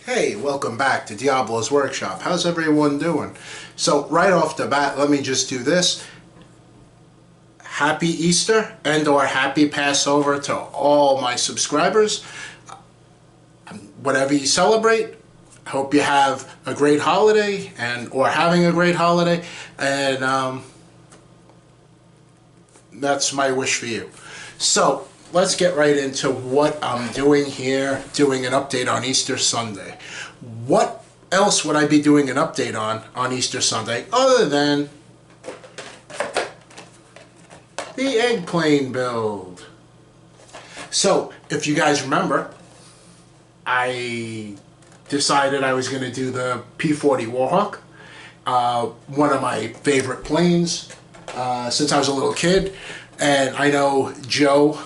Hey, welcome back to Diablo's Workshop. How's everyone doing? So right off the bat, let me just do this. Happy Easter and/or happy Passover to all my subscribers. Whatever you celebrate, hope you have a great holiday or having a great holiday, and that's my wish for you. So let's get right into what I'm doing here, doing an update on Easter Sunday. What else would I be doing an update on Easter Sunday other than the egg plane build? So if you guys remember, I decided I was going to do the P-40 Warhawk, one of my favorite planes since I was a little kid. And I know Joe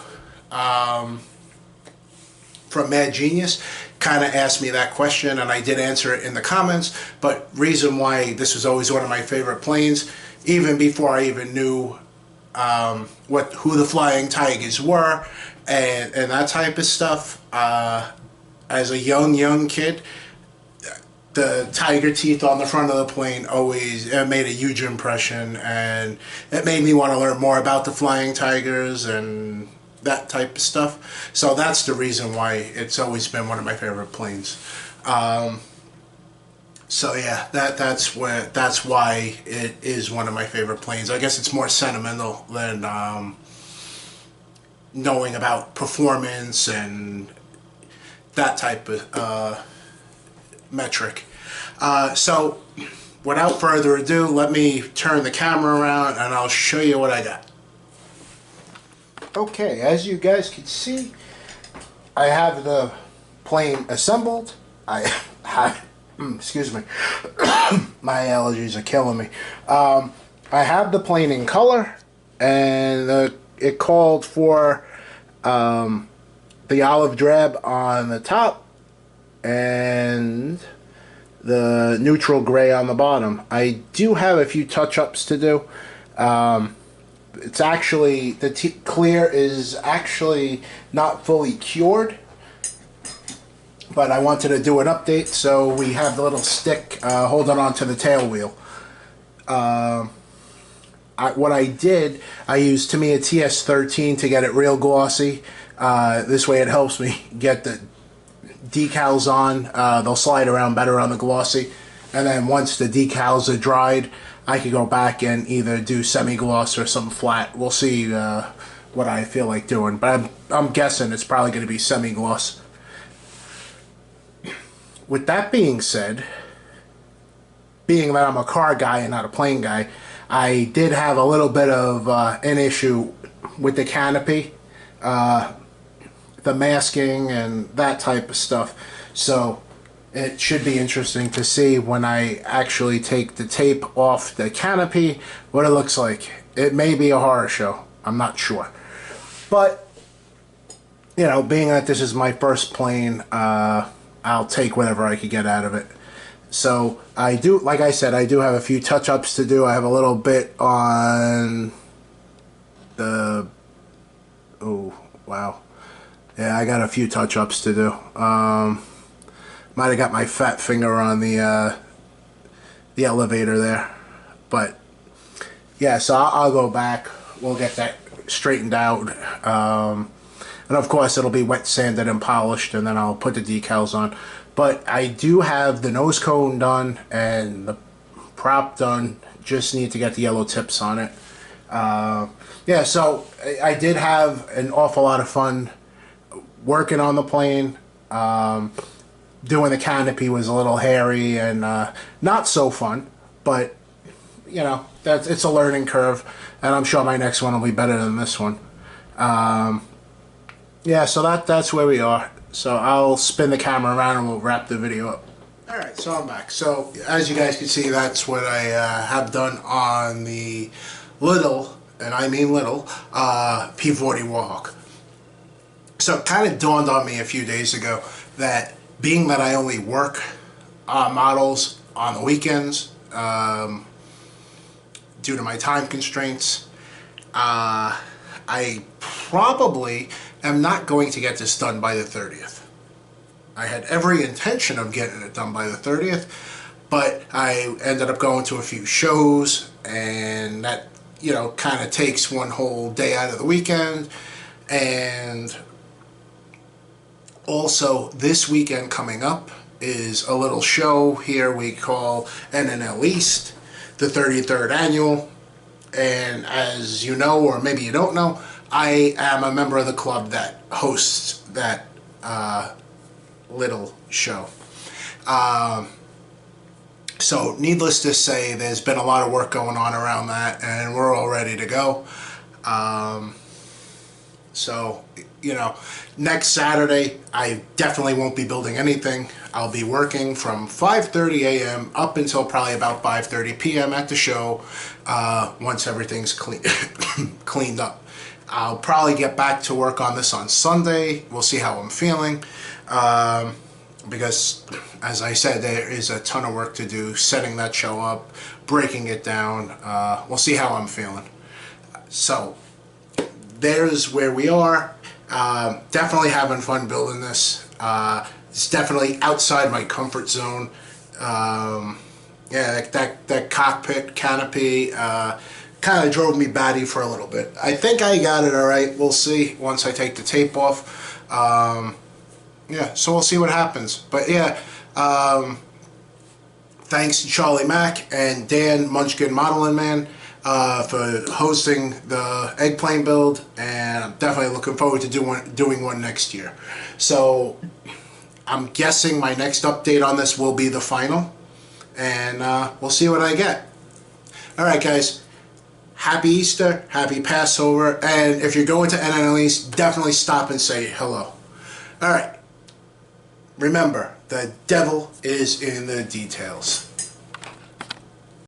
from Mad Genius kind of asked me that question, and I did answer it in the comments. But reason why this was always one of my favorite planes, even before I even knew who the Flying Tigers were and that type of stuff. As a young kid, the tiger teeth on the front of the plane always made a huge impression, and it made me want to learn more about the Flying Tigers and that type of stuff. So that's the reason why it's always been one of my favorite planes. So yeah, that's why it is one of my favorite planes. I guess it's more sentimental than knowing about performance and that type of metric. So without further ado, let me turn the camera around and I'll show you what I got. Okay, as you guys can see, I have the plane assembled. I have, excuse me, my allergies are killing me. I have the plane in color, and it called for the olive drab on the top and the neutral gray on the bottom. I do have a few touch-ups to do. It's actually, the clear is actually not fully cured, but I wanted to do an update, so we have the little stick holding on to the tail wheel. What I did, I used Tamiya TS13 to get it real glossy. This way it helps me get the decals on. They'll slide around better on the glossy, and then once the decals are dried, I could go back and either do semi-gloss or something flat. We'll see what I feel like doing, but I'm guessing it's probably going to be semi-gloss. With that being said, being that I'm a car guy and not a plane guy, I did have a little bit of an issue with the canopy, the masking and that type of stuff. So it should be interesting to see when I actually take the tape off the canopy what it looks like. It may be a horror show, I'm not sure. But, you know, being that this is my first plane, I'll take whatever I could get out of it. So I do, like I said, I do have a few touch-ups to do. I have a little bit on the, oh wow, yeah, I got a few touch-ups to do. Might have got my fat finger on the elevator there, but yeah, so I'll go back. We'll get that straightened out, and of course it'll be wet sanded and polished, and then I'll put the decals on. But I do have the nose cone done and the prop done. Just need to get the yellow tips on it. Yeah, so I did have an awful lot of fun working on the plane. Doing the canopy was a little hairy and not so fun, but you know, it's a learning curve, and I'm sure my next one will be better than this one. Yeah, so that's where we are. So I'll spin the camera around and we'll wrap the video up. Alright, so I'm back. So as you guys can see, that's what I have done on the little, and I mean little, P-40 Warhawk. So it kind of dawned on me a few days ago that being that I only work models on the weekends due to my time constraints, I probably am not going to get this done by the 30th. I had every intention of getting it done by the 30th, but I ended up going to a few shows, and that, you know, kind of takes one whole day out of the weekend. And also, this weekend coming up is a little show here we call NNL East, the 33rd annual. And as you know, or maybe you don't know, I am a member of the club that hosts that little show. So needless to say, there's been a lot of work going on around that, and we're all ready to go. So, you know, next Saturday, I definitely won't be building anything. I'll be working from 5:30 a.m. up until probably about 5:30 p.m. at the show, once everything's cleaned up. I'll probably get back to work on this on Sunday. We'll see how I'm feeling. Because, as I said, there is a ton of work to do, setting that show up, breaking it down. We'll see how I'm feeling. So, there's where we are. Definitely having fun building this. It's definitely outside my comfort zone. Yeah, that cockpit canopy kind of drove me batty for a little bit. I think I got it all right. We'll see once I take the tape off. Yeah, so we'll see what happens. But yeah, thanks to Charlie Mack and Dan Munchkin Modeling Man for hosting the egg plane build, and I'm definitely looking forward to doing one next year. So I'm guessing my next update on this will be the final, and we'll see what I get. Alright guys, happy Easter, happy Passover, and if you're going to NNL East, definitely stop and say hello. Alright, remember, the devil is in the details.